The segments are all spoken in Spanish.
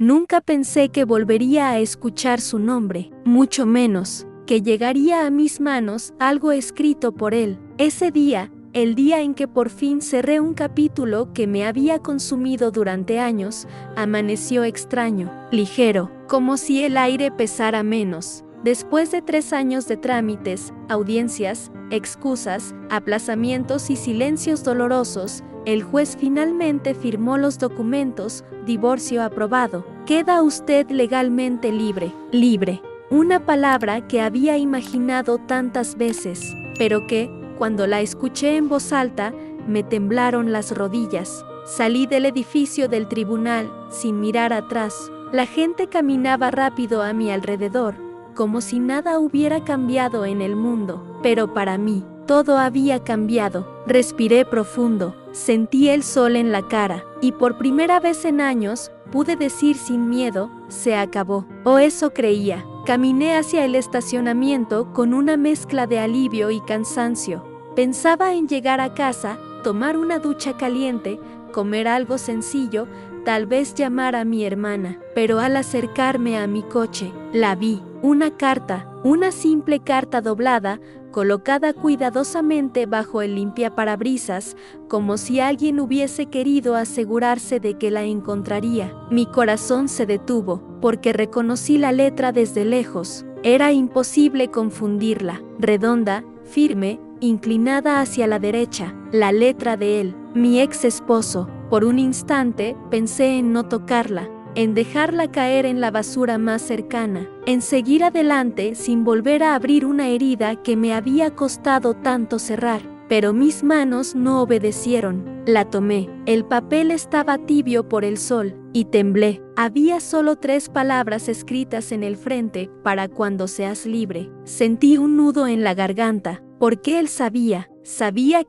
Nunca pensé que volvería a escuchar su nombre, mucho menos que llegaría a mis manos algo escrito por él. Ese día, el día en que por fin cerré un capítulo que me había consumido durante años, amaneció extraño, ligero, como si el aire pesara menos. Después de 3 años de trámites, audiencias, excusas, aplazamientos y silencios dolorosos, el juez finalmente firmó los documentos, divorcio aprobado. Queda usted legalmente libre. Libre. Una palabra que había imaginado tantas veces, pero que, cuando la escuché en voz alta, me temblaron las rodillas. Salí del edificio del tribunal, sin mirar atrás. La gente caminaba rápido a mi alrededor, como si nada hubiera cambiado en el mundo. Pero para mí, todo había cambiado. Respiré profundo, sentí el sol en la cara, y por primera vez en años, pude decir sin miedo, se acabó. O eso creía. Caminé hacia el estacionamiento con una mezcla de alivio y cansancio. Pensaba en llegar a casa, tomar una ducha caliente, comer algo sencillo, tal vez llamar a mi hermana. Pero al acercarme a mi coche, la vi. Una carta, una simple carta doblada, colocada cuidadosamente bajo el limpiaparabrisas, como si alguien hubiese querido asegurarse de que la encontraría. Mi corazón se detuvo, porque reconocí la letra desde lejos. Era imposible confundirla. Redonda, firme, inclinada hacia la derecha, la letra de él, mi ex esposo. Por un instante pensé en no tocarla, en dejarla caer en la basura más cercana, en seguir adelante sin volver a abrir una herida que me había costado tanto cerrar. Pero mis manos no obedecieron. La tomé. El papel estaba tibio por el sol, y temblé. Había solo 3 palabras escritas en el frente: para cuando seas libre. Sentí un nudo en la garganta, porque él sabía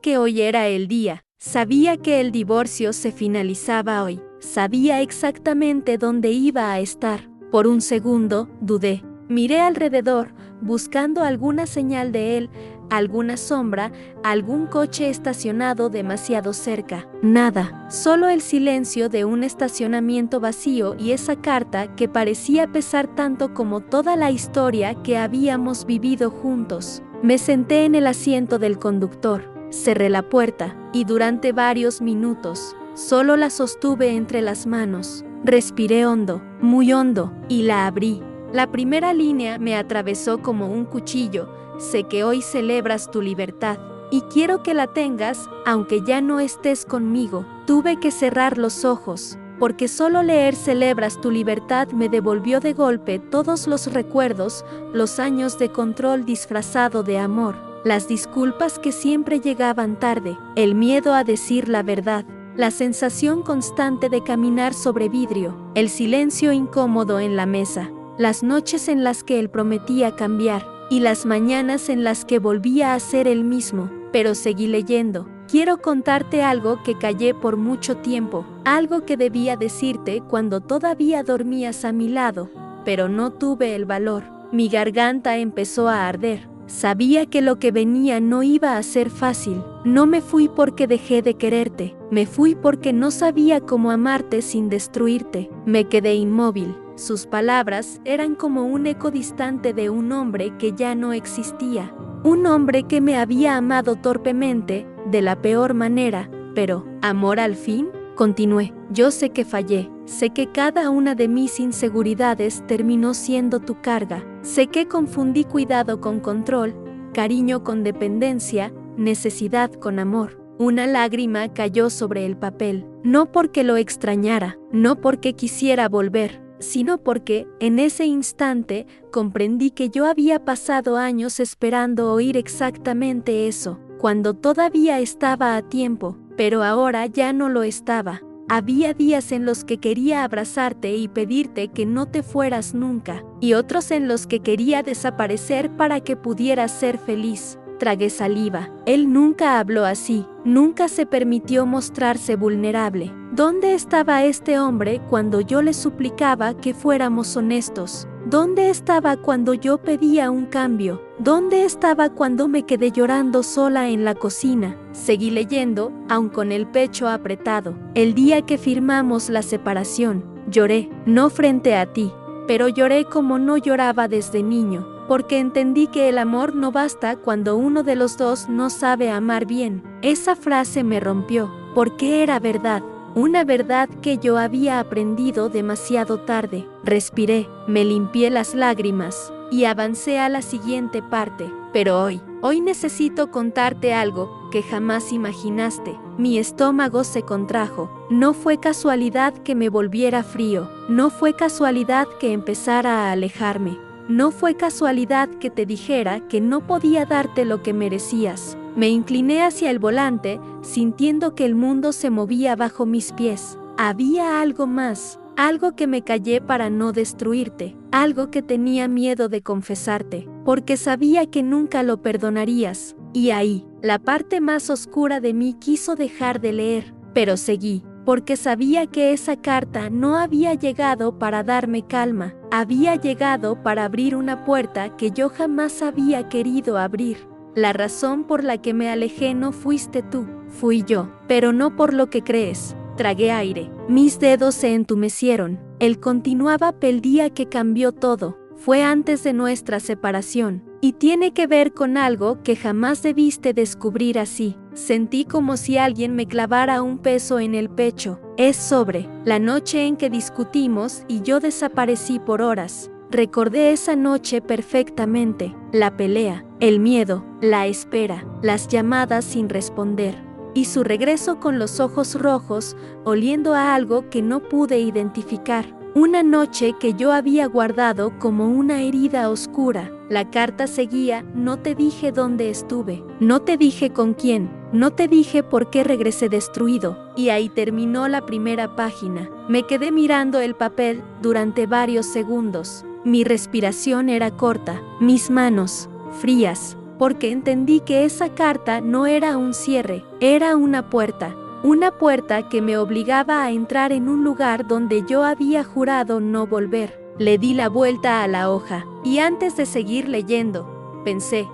que hoy era el día. Sabía que el divorcio se finalizaba hoy. Sabía exactamente dónde iba a estar. Por un segundo, dudé. Miré alrededor, buscando alguna señal de él, alguna sombra, algún coche estacionado demasiado cerca. Nada. Solo el silencio de un estacionamiento vacío y esa carta que parecía pesar tanto como toda la historia que habíamos vivido juntos. Me senté en el asiento del conductor. Cerré la puerta, y durante varios minutos, solo la sostuve entre las manos. Respiré hondo, muy hondo, y la abrí. La primera línea me atravesó como un cuchillo. Sé que hoy celebras tu libertad, y quiero que la tengas, aunque ya no estés conmigo. Tuve que cerrar los ojos, porque solo leer celebras tu libertad me devolvió de golpe todos los recuerdos, los años de control disfrazado de amor, las disculpas que siempre llegaban tarde, el miedo a decir la verdad, la sensación constante de caminar sobre vidrio, el silencio incómodo en la mesa, las noches en las que él prometía cambiar, y las mañanas en las que volvía a ser el mismo. Pero seguí leyendo. Quiero contarte algo que callé por mucho tiempo, algo que debía decirte cuando todavía dormías a mi lado, pero no tuve el valor. Mi garganta empezó a arder. Sabía que lo que venía no iba a ser fácil. No me fui porque dejé de quererte. Me fui porque no sabía cómo amarte sin destruirte. Me quedé inmóvil. Sus palabras eran como un eco distante de un hombre que ya no existía. Un hombre que me había amado torpemente, de la peor manera, pero, ¿amor al fin? Continué. Yo sé que fallé. Sé que cada una de mis inseguridades terminó siendo tu carga. Sé que confundí cuidado con control, cariño con dependencia, necesidad con amor. Una lágrima cayó sobre el papel, no porque lo extrañara, no porque quisiera volver, sino porque, en ese instante, comprendí que yo había pasado años esperando oír exactamente eso, cuando todavía estaba a tiempo, pero ahora ya no lo estaba. Había días en los que quería abrazarte y pedirte que no te fueras nunca, y otros en los que quería desaparecer para que pudieras ser feliz. Tragué saliva. Él nunca habló así, nunca se permitió mostrarse vulnerable. ¿Dónde estaba este hombre cuando yo le suplicaba que fuéramos honestos? ¿Dónde estaba cuando yo pedía un cambio? ¿Dónde estaba cuando me quedé llorando sola en la cocina? Seguí leyendo, aun con el pecho apretado. El día que firmamos la separación, Lloré, no frente a ti, pero lloré como no lloraba desde niño, porque entendí que el amor no basta cuando uno de los dos no sabe amar bien. Esa frase me rompió, porque era verdad. Una verdad que yo había aprendido demasiado tarde. Respiré, me limpié las lágrimas y avancé a la siguiente parte. Pero hoy necesito contarte algo que jamás imaginaste. Mi estómago se contrajo. No fue casualidad que me volviera frío. No fue casualidad que empezara a alejarme. No fue casualidad que te dijera que no podía darte lo que merecías. Me incliné hacia el volante, sintiendo que el mundo se movía bajo mis pies. Había algo más, algo que me callé para no destruirte, algo que tenía miedo de confesarte, porque sabía que nunca lo perdonarías. Y ahí, la parte más oscura de mí quiso dejar de leer, pero seguí, porque sabía que esa carta no había llegado para darme calma, había llegado para abrir una puerta que yo jamás había querido abrir. La razón por la que me alejé no fuiste tú, fui yo, pero no por lo que crees. Tragué aire, mis dedos se entumecieron. Él continuaba el día que cambió todo. Fue antes de nuestra separación, y tiene que ver con algo que jamás debiste descubrir así. Sentí como si alguien me clavara un peso en el pecho. Es sobre la noche en que discutimos y yo desaparecí por horas. Recordé esa noche perfectamente, la pelea, el miedo, la espera, las llamadas sin responder, y su regreso con los ojos rojos, oliendo a algo que no pude identificar. Una noche que yo había guardado como una herida oscura. La carta seguía: no te dije dónde estuve, no te dije con quién, no te dije por qué regresé destruido. Y ahí terminó la primera página. Me quedé mirando el papel durante varios segundos. Mi respiración era corta, mis manos frías, porque entendí que esa carta no era un cierre, era una puerta. Una puerta que me obligaba a entrar en un lugar donde yo había jurado no volver. Le di la vuelta a la hoja, y antes de seguir leyendo, pensé,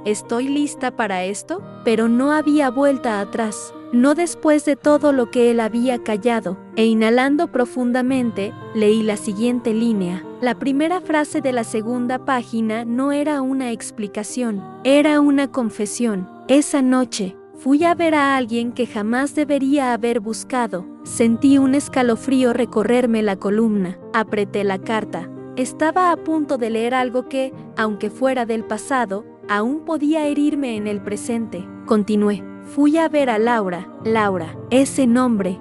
¿estoy lista para esto? Pero no había vuelta atrás, no después de todo lo que él había callado, e inhalando profundamente, leí la siguiente línea. La primera frase de la segunda página no era una explicación, era una confesión. Esa noche, fui a ver a alguien que jamás debería haber buscado. Sentí un escalofrío recorrerme la columna. Apreté la carta. Estaba a punto de leer algo que, aunque fuera del pasado, aún podía herirme en el presente. Continué. Fui a ver a Laura, ese nombre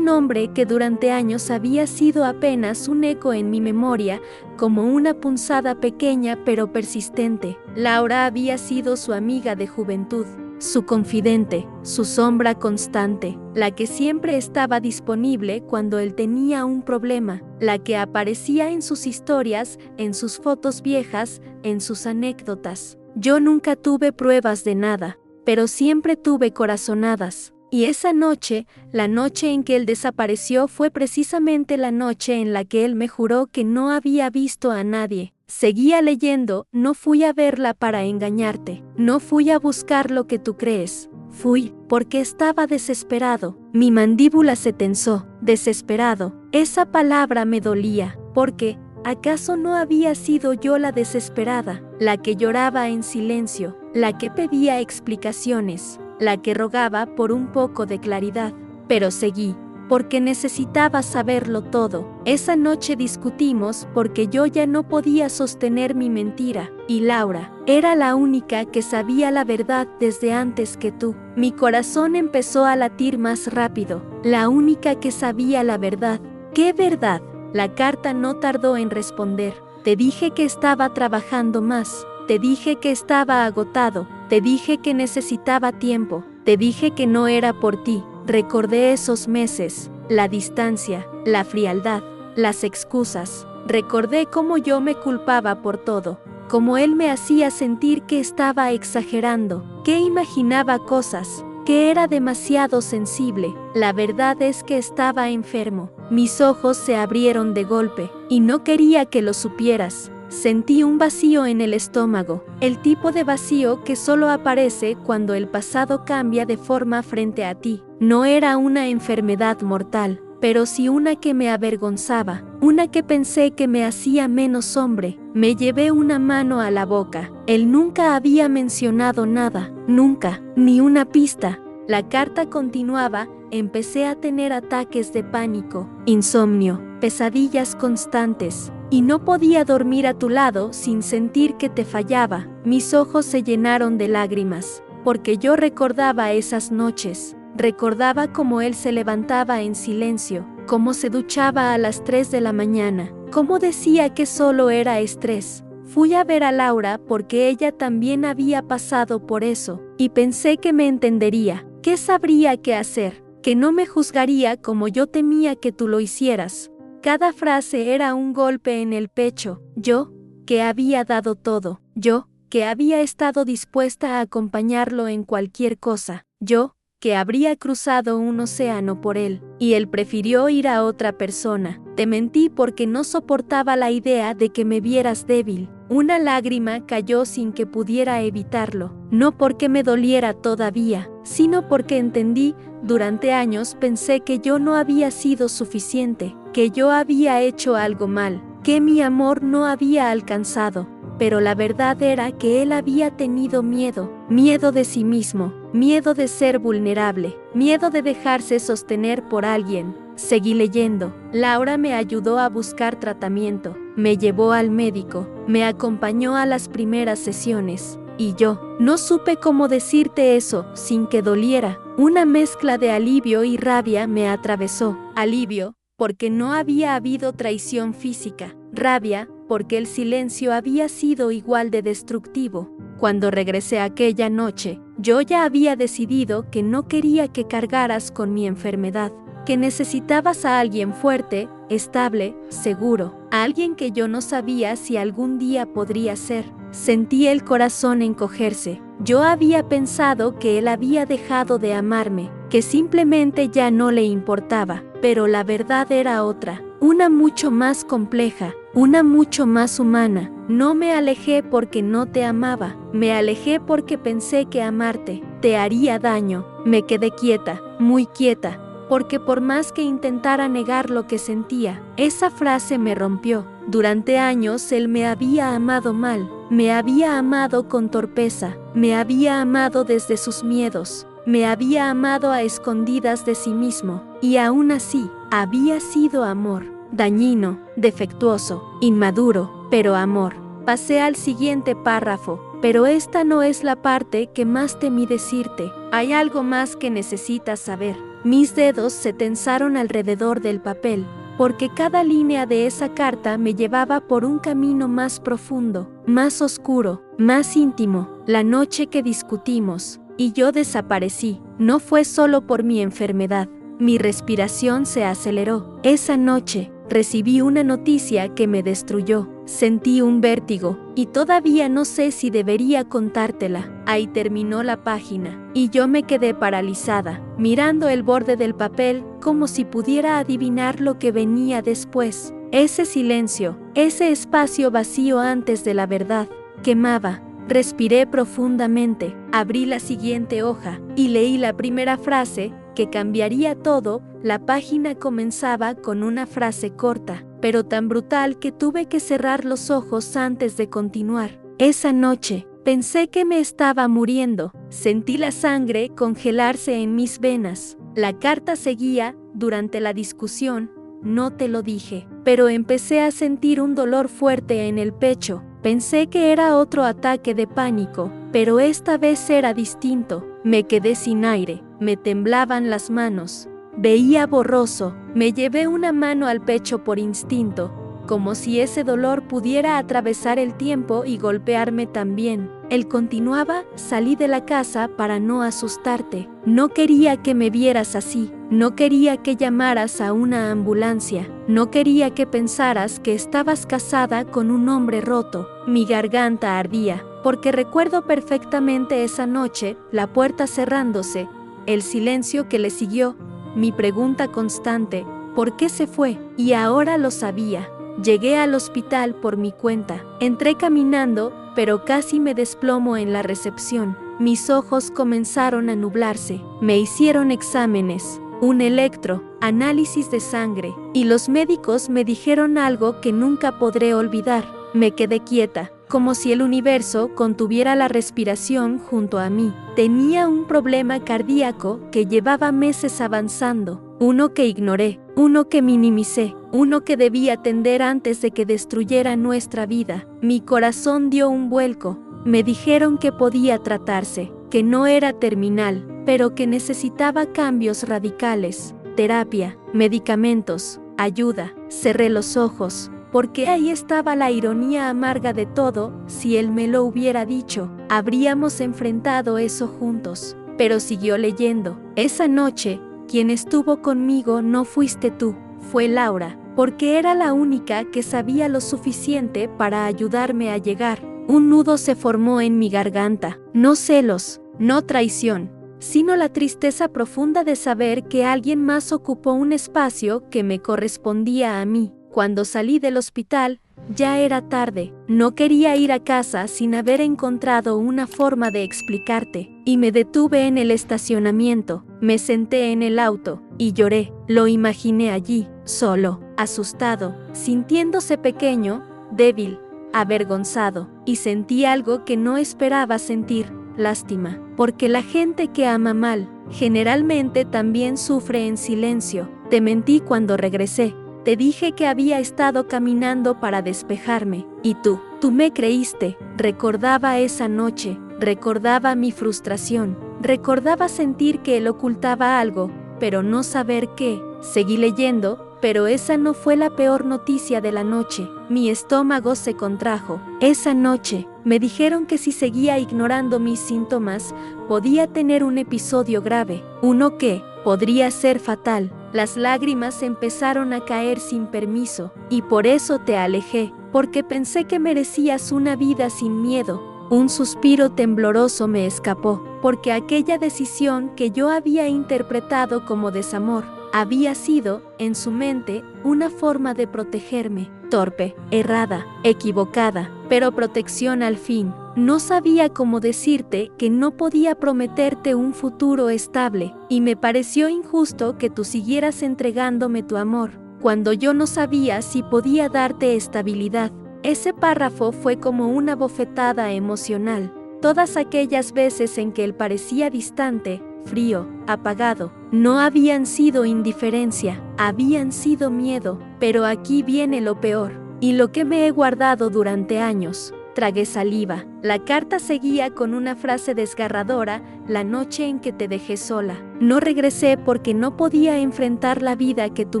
que durante años había sido apenas un eco en mi memoria, como una punzada pequeña pero persistente. Laura había sido su amiga de juventud, su confidente, su sombra constante, la que siempre estaba disponible cuando él tenía un problema, la que aparecía en sus historias, en sus fotos viejas, en sus anécdotas. Yo nunca tuve pruebas de nada, pero siempre tuve corazonadas. Y esa noche, la noche en que él desapareció, fue precisamente la noche en la que él me juró que no había visto a nadie. Seguía leyendo. No fui a verla para engañarte, no fui a buscar lo que tú crees. Fui porque estaba desesperado. Mi mandíbula se tensó. Desesperado. Esa palabra me dolía, porque ¿acaso no había sido yo la desesperada, la que lloraba en silencio, la que pedía explicaciones, la que rogaba por un poco de claridad? Pero seguí, porque necesitaba saberlo todo. Esa noche discutimos porque yo ya no podía sostener mi mentira, y Laura era la única que sabía la verdad desde antes que tú. Mi corazón empezó a latir más rápido, la única que sabía la verdad. ¿Qué verdad? La carta no tardó en responder. Te dije que estaba trabajando más, te dije que estaba agotado, te dije que necesitaba tiempo, te dije que no era por ti. Recordé esos meses, la distancia, la frialdad, las excusas. Recordé cómo yo me culpaba por todo, cómo él me hacía sentir que estaba exagerando, que imaginaba cosas, que era demasiado sensible. La verdad es que estaba enfermo. Mis ojos se abrieron de golpe, y no quería que lo supieras. Sentí un vacío en el estómago, el tipo de vacío que solo aparece cuando el pasado cambia de forma frente a ti. No era una enfermedad mortal, pero sí una que me avergonzaba, una que pensé que me hacía menos hombre. Me llevé una mano a la boca. Él nunca había mencionado nada, nunca, ni una pista. La carta continuaba. Empecé a tener ataques de pánico, insomnio, pesadillas constantes, y no podía dormir a tu lado sin sentir que te fallaba. Mis ojos se llenaron de lágrimas, porque yo recordaba esas noches. Recordaba cómo él se levantaba en silencio, cómo se duchaba a las 3 de la mañana, cómo decía que solo era estrés. Fui a ver a Laura porque ella también había pasado por eso, y pensé que me entendería, que sabría qué hacer, que no me juzgaría como yo temía que tú lo hicieras. Cada frase era un golpe en el pecho. Yo, que había dado todo. Yo, que había estado dispuesta a acompañarlo en cualquier cosa. Yo, que habría cruzado un océano por él, y él prefirió ir a otra persona. Te mentí porque no soportaba la idea de que me vieras débil. Una lágrima cayó sin que pudiera evitarlo, no porque me doliera todavía, sino porque entendí. Durante años pensé que yo no había sido suficiente, que yo había hecho algo mal, que mi amor no había alcanzado. Pero la verdad era que él había tenido miedo, miedo de sí mismo, miedo de ser vulnerable, miedo de dejarse sostener por alguien. Seguí leyendo. Laura me ayudó a buscar tratamiento, me llevó al médico, me acompañó a las primeras sesiones. Y yo no supe cómo decirte eso sin que doliera. Una mezcla de alivio y rabia me atravesó. Alivio, porque no había habido traición física. Rabia, porque el silencio había sido igual de destructivo. Cuando regresé aquella noche, yo ya había decidido que no quería que cargaras con mi enfermedad, que necesitabas a alguien fuerte, estable, seguro, a alguien que yo no sabía si algún día podría ser. Sentí el corazón encogerse. Yo había pensado que él había dejado de amarme, que simplemente ya no le importaba, pero la verdad era otra, una mucho más compleja, una mucho más humana. No me alejé porque no te amaba, me alejé porque pensé que amarte te haría daño. Me quedé quieta, muy quieta, porque por más que intentara negar lo que sentía, esa frase me rompió. Durante años él me había amado mal, me había amado con torpeza, me había amado desde sus miedos, me había amado a escondidas de sí mismo, y aún así, había sido amor, dañino, defectuoso, inmaduro, pero amor. Pasé al siguiente párrafo, pero esta no es la parte que más temí decirte. Hay algo más que necesitas saber. Mis dedos se tensaron alrededor del papel, porque cada línea de esa carta me llevaba por un camino más profundo, más oscuro, más íntimo. La noche que discutimos, y yo desaparecí, no fue solo por mi enfermedad. Mi respiración se aceleró. Esa noche, recibí una noticia que me destruyó. Sentí un vértigo, y todavía no sé si debería contártela. Ahí terminó la página, y yo me quedé paralizada, mirando el borde del papel, como si pudiera adivinar lo que venía después. Ese silencio, ese espacio vacío antes de la verdad, quemaba. Respiré profundamente, abrí la siguiente hoja, y leí la primera frase, que cambiaría todo. La página comenzaba con una frase corta, pero tan brutal que tuve que cerrar los ojos antes de continuar. Esa noche, pensé que me estaba muriendo. Sentí la sangre congelarse en mis venas. La carta seguía. Durante la discusión, no te lo dije, pero empecé a sentir un dolor fuerte en el pecho. Pensé que era otro ataque de pánico, pero esta vez era distinto. Me quedé sin aire, me temblaban las manos, veía borroso. Me llevé una mano al pecho por instinto, como si ese dolor pudiera atravesar el tiempo y golpearme también. Él continuaba. Salí de la casa para no asustarte. No quería que me vieras así. No quería que llamaras a una ambulancia. No quería que pensaras que estabas casada con un hombre roto. Mi garganta ardía, porque recuerdo perfectamente esa noche, la puerta cerrándose, el silencio que le siguió, mi pregunta constante, ¿por qué se fue? Y ahora lo sabía. Llegué al hospital por mi cuenta. Entré caminando, pero casi me desplomo en la recepción. Mis ojos comenzaron a nublarse. Me hicieron exámenes, un electro, análisis de sangre, y los médicos me dijeron algo que nunca podré olvidar. Me quedé quieta, como si el universo contuviera la respiración junto a mí. Tenía un problema cardíaco que llevaba meses avanzando, uno que ignoré, uno que minimicé, uno que debí atender antes de que destruyera nuestra vida. Mi corazón dio un vuelco. Me dijeron que podía tratarse, que no era terminal, pero que necesitaba cambios radicales, terapia, medicamentos, ayuda. Cerré los ojos, porque ahí estaba la ironía amarga de todo. Si él me lo hubiera dicho, habríamos enfrentado eso juntos. Pero siguió leyendo. Esa noche, quien estuvo conmigo no fuiste tú, fue Laura, porque era la única que sabía lo suficiente para ayudarme a llegar. Un nudo se formó en mi garganta, no celos, no traición, sino la tristeza profunda de saber que alguien más ocupó un espacio que me correspondía a mí. Cuando salí del hospital, ya era tarde. No quería ir a casa sin haber encontrado una forma de explicarte, y me detuve en el estacionamiento. Me senté en el auto y lloré. Lo imaginé allí, solo, asustado, sintiéndose pequeño, débil, avergonzado, y sentí algo que no esperaba sentir: lástima, porque la gente que ama mal, generalmente también sufre en silencio. Te mentí cuando regresé. Te dije que había estado caminando para despejarme, y tú me creíste. Recordaba esa noche, recordaba mi frustración, recordaba sentir que él ocultaba algo, pero no saber qué. Seguí leyendo, pero esa no fue la peor noticia de la noche. Mi estómago se contrajo. Esa noche, me dijeron que si seguía ignorando mis síntomas, podía tener un episodio grave, uno que podría ser fatal. Las lágrimas empezaron a caer sin permiso, y por eso te alejé, porque pensé que merecías una vida sin miedo. Un suspiro tembloroso me escapó, porque aquella decisión que yo había interpretado como desamor, había sido, en su mente, una forma de protegerme. Torpe, errada, equivocada, pero protección al fin. No sabía cómo decirte que no podía prometerte un futuro estable, y me pareció injusto que tú siguieras entregándome tu amor, cuando yo no sabía si podía darte estabilidad. Ese párrafo fue como una bofetada emocional. Todas aquellas veces en que él parecía distante, frío, apagado, no habían sido indiferencia, habían sido miedo. Pero aquí viene lo peor, y lo que me he guardado durante años. Tragué saliva. La carta seguía con una frase desgarradora: la noche en que te dejé sola. No regresé porque no podía enfrentar la vida que tú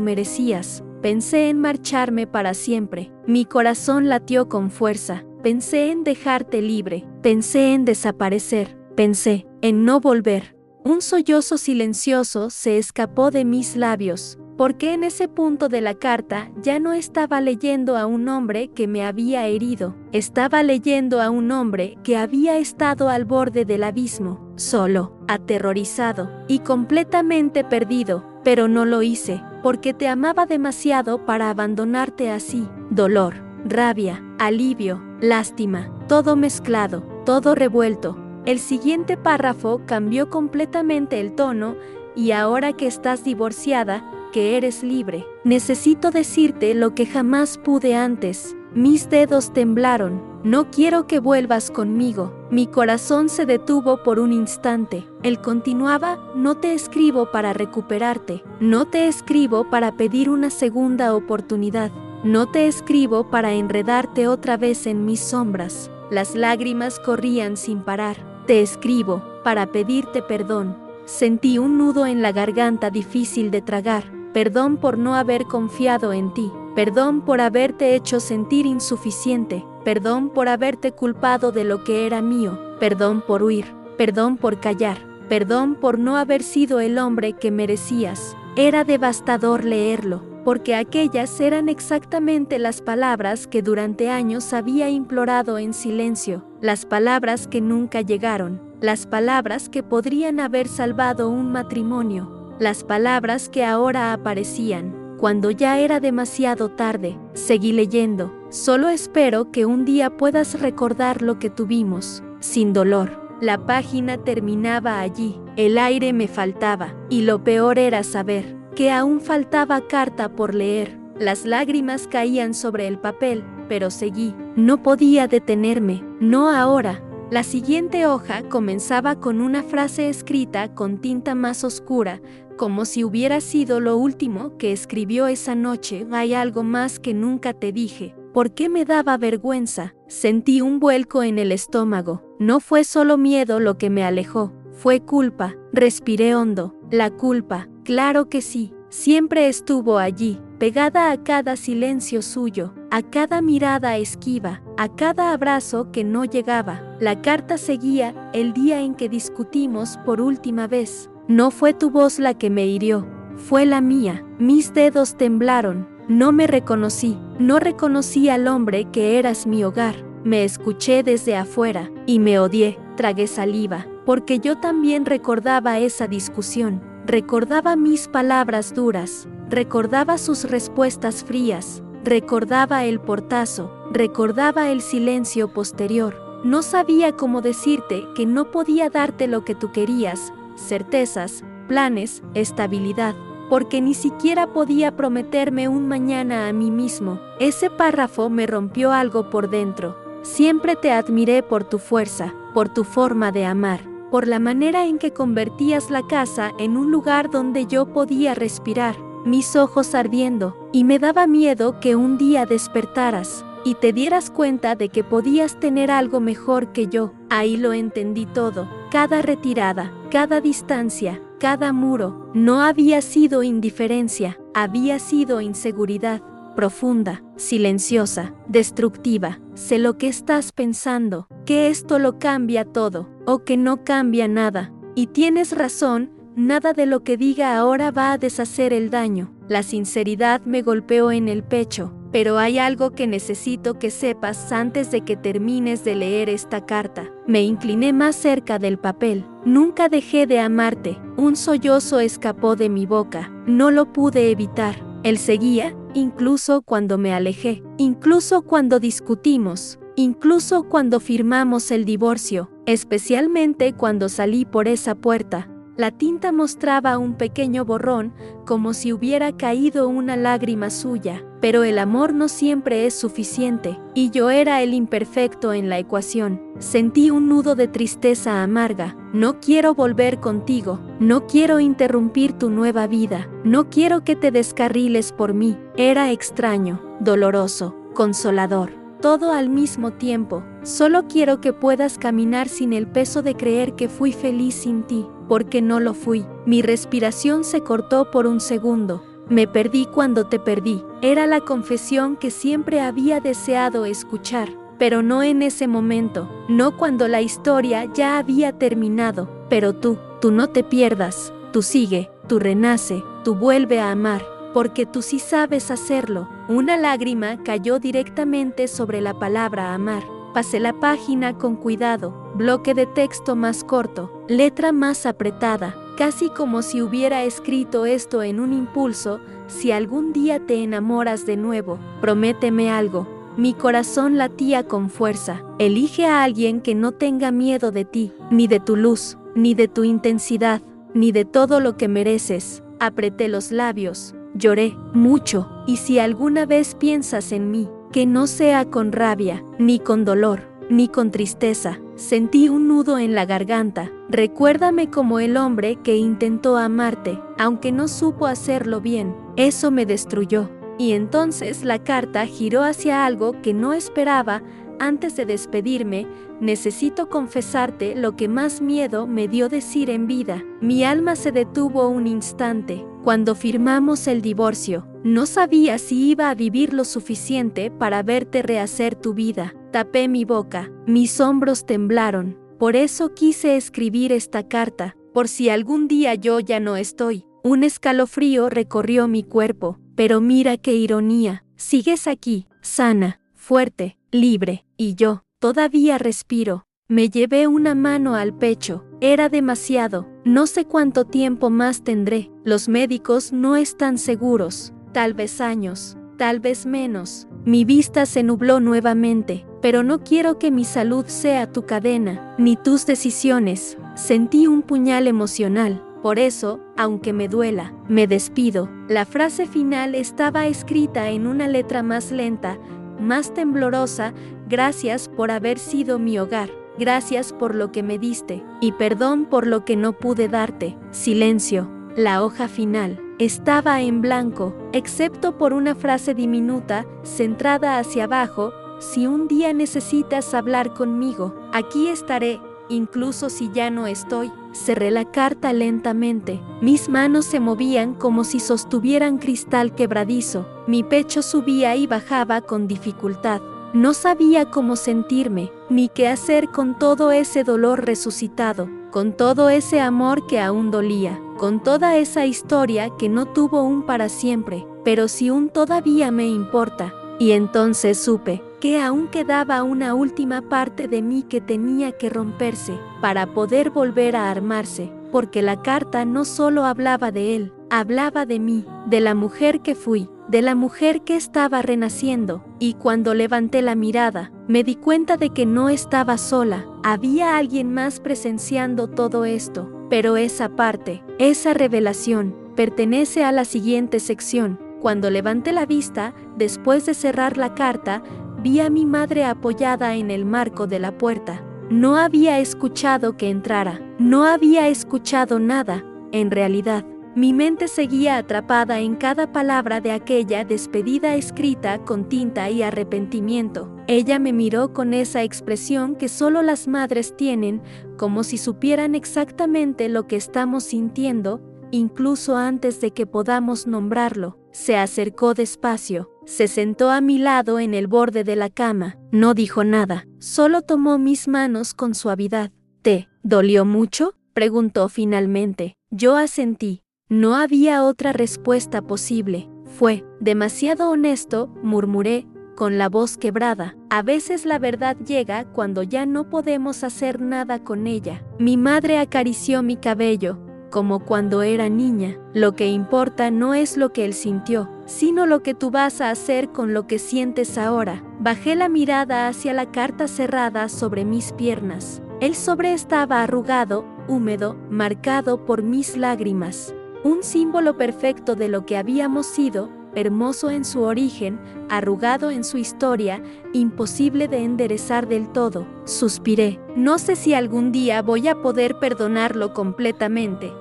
merecías. Pensé en marcharme para siempre. Mi corazón latió con fuerza. Pensé en dejarte libre. Pensé en desaparecer. Pensé en no volver. Un sollozo silencioso se escapó de mis labios, porque en ese punto de la carta ya no estaba leyendo a un hombre que me había herido. Estaba leyendo a un hombre que había estado al borde del abismo, solo, aterrorizado y completamente perdido. Pero no lo hice, porque te amaba demasiado para abandonarte así. Dolor, rabia, alivio, lástima, todo mezclado, todo revuelto. El siguiente párrafo cambió completamente el tono: y ahora que estás divorciada, que eres libre, necesito decirte lo que jamás pude antes. Mis dedos temblaron. No quiero que vuelvas conmigo. Mi corazón se detuvo por un instante. Él continuaba: no te escribo para recuperarte. No te escribo para pedir una segunda oportunidad. No te escribo para enredarte otra vez en mis sombras. Las lágrimas corrían sin parar. Te escribo para pedirte perdón. Sentí un nudo en la garganta difícil de tragar. Perdón por no haber confiado en ti. Perdón por haberte hecho sentir insuficiente. Perdón por haberte culpado de lo que era mío. Perdón por huir. Perdón por callar. Perdón por no haber sido el hombre que merecías. Era devastador leerlo, porque aquellas eran exactamente las palabras que durante años había implorado en silencio, las palabras que nunca llegaron, las palabras que podrían haber salvado un matrimonio, las palabras que ahora aparecían cuando ya era demasiado tarde. Seguí leyendo. Solo espero que un día puedas recordar lo que tuvimos, sin dolor. La página terminaba allí. El aire me faltaba, y lo peor era saber que aún faltaba carta por leer. Las lágrimas caían sobre el papel, pero seguí. No podía detenerme, no ahora. La siguiente hoja comenzaba con una frase escrita con tinta más oscura, como si hubiera sido lo último que escribió esa noche. Hay algo más que nunca te dije. ¿Por qué me daba vergüenza? Sentí un vuelco en el estómago. No fue solo miedo lo que me alejó, fue culpa. Respiré hondo. La culpa, claro que sí, siempre estuvo allí, pegada a cada silencio suyo, a cada mirada esquiva, a cada abrazo que no llegaba. La carta seguía el día en que discutimos por última vez. No fue tu voz la que me hirió, fue la mía. Mis dedos temblaron. No me reconocí, no reconocí al hombre que eras mi hogar. Me escuché desde afuera y me odié. Tragué saliva, porque yo también recordaba esa discusión. Recordaba mis palabras duras, recordaba sus respuestas frías, recordaba el portazo, recordaba el silencio posterior. No sabía cómo decirte que no podía darte lo que tú querías, certezas, planes, estabilidad, porque ni siquiera podía prometerme un mañana a mí mismo. Ese párrafo me rompió algo por dentro. Siempre te admiré por tu fuerza, por tu forma de amar, por la manera en que convertías la casa en un lugar donde yo podía respirar, mis ojos ardiendo, y me daba miedo que un día despertaras y te dieras cuenta de que podías tener algo mejor que yo. Ahí lo entendí todo. Cada retirada, cada distancia, cada muro, no había sido indiferencia, había sido inseguridad, profunda, silenciosa, destructiva. Sé lo que estás pensando, que esto lo cambia todo, o que no cambia nada. Y tienes razón, nada de lo que diga ahora va a deshacer el daño. La sinceridad me golpeó en el pecho. Pero hay algo que necesito que sepas antes de que termines de leer esta carta. Me incliné más cerca del papel. Nunca dejé de amarte. Un sollozo escapó de mi boca. No lo pude evitar. Él seguía, incluso cuando me alejé, incluso cuando discutimos, incluso cuando firmamos el divorcio, especialmente cuando salí por esa puerta. La tinta mostraba un pequeño borrón, como si hubiera caído una lágrima suya, pero el amor no siempre es suficiente, y yo era el imperfecto en la ecuación. Sentí un nudo de tristeza amarga. No quiero volver contigo, no quiero interrumpir tu nueva vida, no quiero que te descarriles por mí. Era extraño, doloroso, consolador, todo al mismo tiempo. Solo quiero que puedas caminar sin el peso de creer que fui feliz sin ti, porque no lo fui. Mi respiración se cortó por un segundo. Me perdí cuando te perdí. Era la confesión que siempre había deseado escuchar, pero no en ese momento, no cuando la historia ya había terminado. Pero tú no te pierdas, tú sigue, tú renace, tú vuelve a amar, porque tú sí sabes hacerlo. Una lágrima cayó directamente sobre la palabra amar. Pasé la página con cuidado, bloque de texto más corto, letra más apretada, casi como si hubiera escrito esto en un impulso. Si algún día te enamoras de nuevo, prométeme algo. Mi corazón latía con fuerza. Elige a alguien que no tenga miedo de ti, ni de tu luz, ni de tu intensidad, ni de todo lo que mereces. Apreté los labios, lloré mucho, y si alguna vez piensas en mí, que no sea con rabia, ni con dolor, ni con tristeza. Sentí un nudo en la garganta. Recuérdame como el hombre que intentó amarte, aunque no supo hacerlo bien. Eso me destruyó. Y entonces la carta giró hacia algo que no esperaba. Antes de despedirme, necesito confesarte lo que más miedo me dio decir en vida. Mi alma se detuvo un instante. Cuando firmamos el divorcio, no sabía si iba a vivir lo suficiente para verte rehacer tu vida. Tapé mi boca, mis hombros temblaron. Por eso quise escribir esta carta, por si algún día yo ya no estoy. Un escalofrío recorrió mi cuerpo, pero mira qué ironía. Sigues aquí, sana, fuerte, libre, y yo, todavía respiro. Me llevé una mano al pecho. Era demasiado. No sé cuánto tiempo más tendré. Los médicos no están seguros. Tal vez años, tal vez menos. Mi vista se nubló nuevamente, pero no quiero que mi salud sea tu cadena, ni tus decisiones. Sentí un puñal emocional. Por eso, aunque me duela, me despido. La frase final estaba escrita en una letra más lenta, más temblorosa: gracias por haber sido mi hogar. Gracias por lo que me diste, y perdón por lo que no pude darte. Silencio. La hoja final estaba en blanco, excepto por una frase diminuta, centrada hacia abajo: si un día necesitas hablar conmigo, aquí estaré, incluso si ya no estoy. Cerré la carta lentamente. Mis manos se movían como si sostuvieran cristal quebradizo. Mi pecho subía y bajaba con dificultad. No sabía cómo sentirme, ni qué hacer con todo ese dolor resucitado, con todo ese amor que aún dolía, con toda esa historia que no tuvo un para siempre, pero sí un todavía me importa. Y entonces supe que aún quedaba una última parte de mí que tenía que romperse para poder volver a armarse, porque la carta no solo hablaba de él, hablaba de mí, de la mujer que fui, de la mujer que estaba renaciendo. Y cuando levanté la mirada, me di cuenta de que no estaba sola, había alguien más presenciando todo esto. Pero esa parte, esa revelación, pertenece a la siguiente sección. Cuando levanté la vista, después de cerrar la carta, vi a mi madre apoyada en el marco de la puerta. No había escuchado que entrara, no había escuchado nada, en realidad. Mi mente seguía atrapada en cada palabra de aquella despedida escrita con tinta y arrepentimiento. Ella me miró con esa expresión que solo las madres tienen, como si supieran exactamente lo que estamos sintiendo, incluso antes de que podamos nombrarlo. Se acercó despacio, se sentó a mi lado en el borde de la cama. No dijo nada, solo tomó mis manos con suavidad. ¿Te dolió mucho?, preguntó finalmente. Yo asentí. No había otra respuesta posible. Fue demasiado honesto, murmuré, con la voz quebrada. A veces la verdad llega cuando ya no podemos hacer nada con ella. Mi madre acarició mi cabello, como cuando era niña. Lo que importa no es lo que él sintió, sino lo que tú vas a hacer con lo que sientes ahora. Bajé la mirada hacia la carta cerrada sobre mis piernas. El sobre estaba arrugado, húmedo, marcado por mis lágrimas. Un símbolo perfecto de lo que habíamos sido, hermoso en su origen, arrugado en su historia, imposible de enderezar del todo. Suspiré. No sé si algún día voy a poder perdonarlo completamente,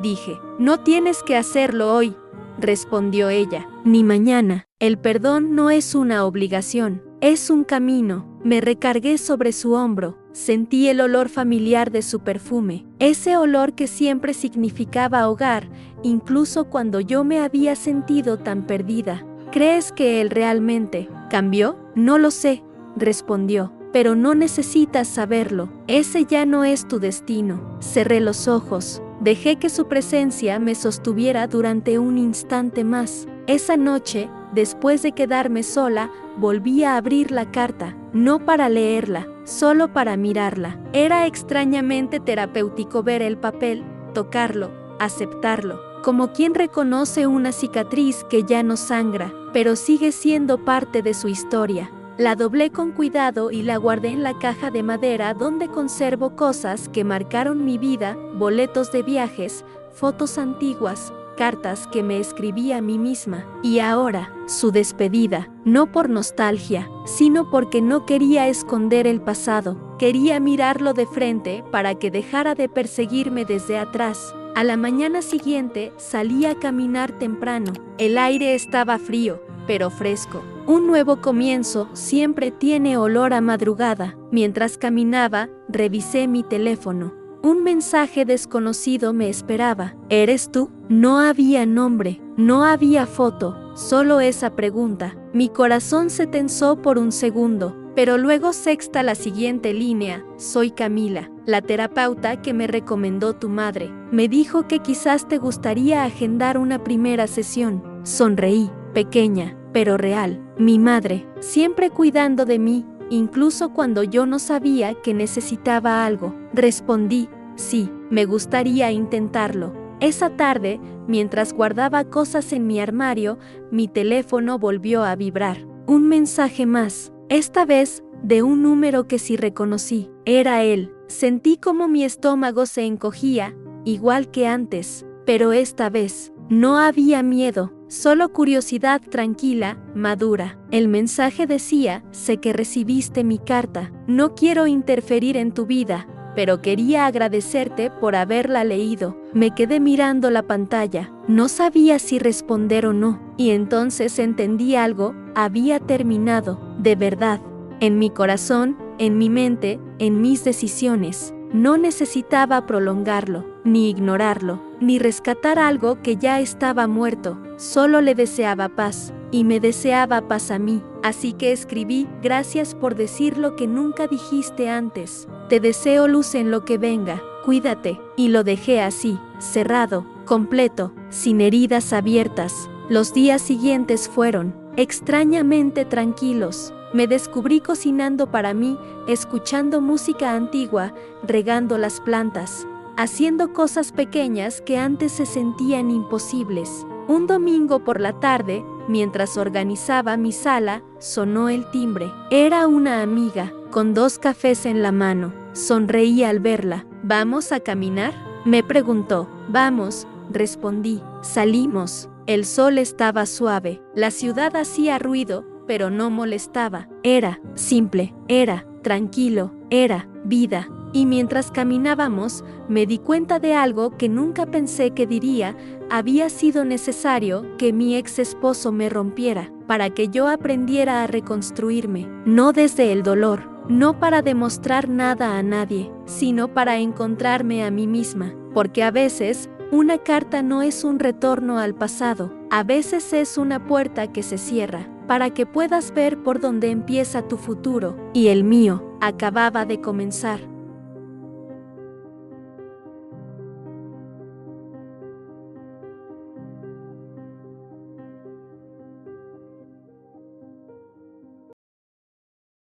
dije. No tienes que hacerlo hoy, respondió ella, ni mañana. El perdón no es una obligación, es un camino. Me recargué sobre su hombro. Sentí el olor familiar de su perfume, ese olor que siempre significaba hogar, incluso cuando yo me había sentido tan perdida. ¿Crees que él realmente cambió? No lo sé, respondió, pero no necesitas saberlo. Ese ya no es tu destino. Cerré los ojos. Dejé que su presencia me sostuviera durante un instante más. Esa noche, después de quedarme sola, volví a abrir la carta, no para leerla, solo para mirarla. Era extrañamente terapéutico ver el papel, tocarlo, aceptarlo, como quien reconoce una cicatriz que ya no sangra, pero sigue siendo parte de su historia. La doblé con cuidado y la guardé en la caja de madera donde conservo cosas que marcaron mi vida, boletos de viajes, fotos antiguas, cartas que me escribí a mí misma. Y ahora, su despedida, no por nostalgia, sino porque no quería esconder el pasado. Quería mirarlo de frente para que dejara de perseguirme desde atrás. A la mañana siguiente salí a caminar temprano. El aire estaba frío, pero fresco. Un nuevo comienzo siempre tiene olor a madrugada. Mientras caminaba, revisé mi teléfono. Un mensaje desconocido me esperaba. ¿Eres tú? No había nombre, no había foto, solo esa pregunta. Mi corazón se tensó por un segundo, pero luego sexta la siguiente línea. Soy Camila, la terapeuta que me recomendó tu madre. Me dijo que quizás te gustaría agendar una primera sesión. Sonreí, pequeña, pero real. Mi madre, siempre cuidando de mí, incluso cuando yo no sabía que necesitaba algo. Respondí, sí, me gustaría intentarlo. Esa tarde, mientras guardaba cosas en mi armario, mi teléfono volvió a vibrar. Un mensaje más, esta vez de un número que sí reconocí. Era él. Sentí como mi estómago se encogía, igual que antes, pero esta vez no había miedo, solo curiosidad tranquila, madura. El mensaje decía: sé que recibiste mi carta, no quiero interferir en tu vida, pero quería agradecerte por haberla leído. Me quedé mirando la pantalla, no sabía si responder o no, y entonces entendí algo: había terminado, de verdad. En mi corazón, en mi mente, en mis decisiones. No necesitaba prolongarlo, ni ignorarlo, ni rescatar algo que ya estaba muerto. Solo le deseaba paz, y me deseaba paz a mí. Así que escribí: gracias por decir lo que nunca dijiste antes. Te deseo luz en lo que venga, cuídate. Y lo dejé así, cerrado, completo, sin heridas abiertas. Los días siguientes fueron extrañamente tranquilos. Me descubrí cocinando para mí, escuchando música antigua, regando las plantas, haciendo cosas pequeñas que antes se sentían imposibles. Un domingo por la tarde, mientras organizaba mi sala, sonó el timbre. Era una amiga, con 2 cafés en la mano. Sonreí al verla. ¿Vamos a caminar?, me preguntó. Vamos, respondí. Salimos. El sol estaba suave. La ciudad hacía ruido, pero no molestaba. Era simple, era tranquilo, era vida. Y mientras caminábamos, me di cuenta de algo que nunca pensé que diría. Había sido necesario que mi ex esposo me rompiera, para que yo aprendiera a reconstruirme, no desde el dolor, no para demostrar nada a nadie, sino para encontrarme a mí misma, porque a veces una carta no es un retorno al pasado, a veces es una puerta que se cierra, para que puedas ver por dónde empieza tu futuro, y el mío acababa de comenzar.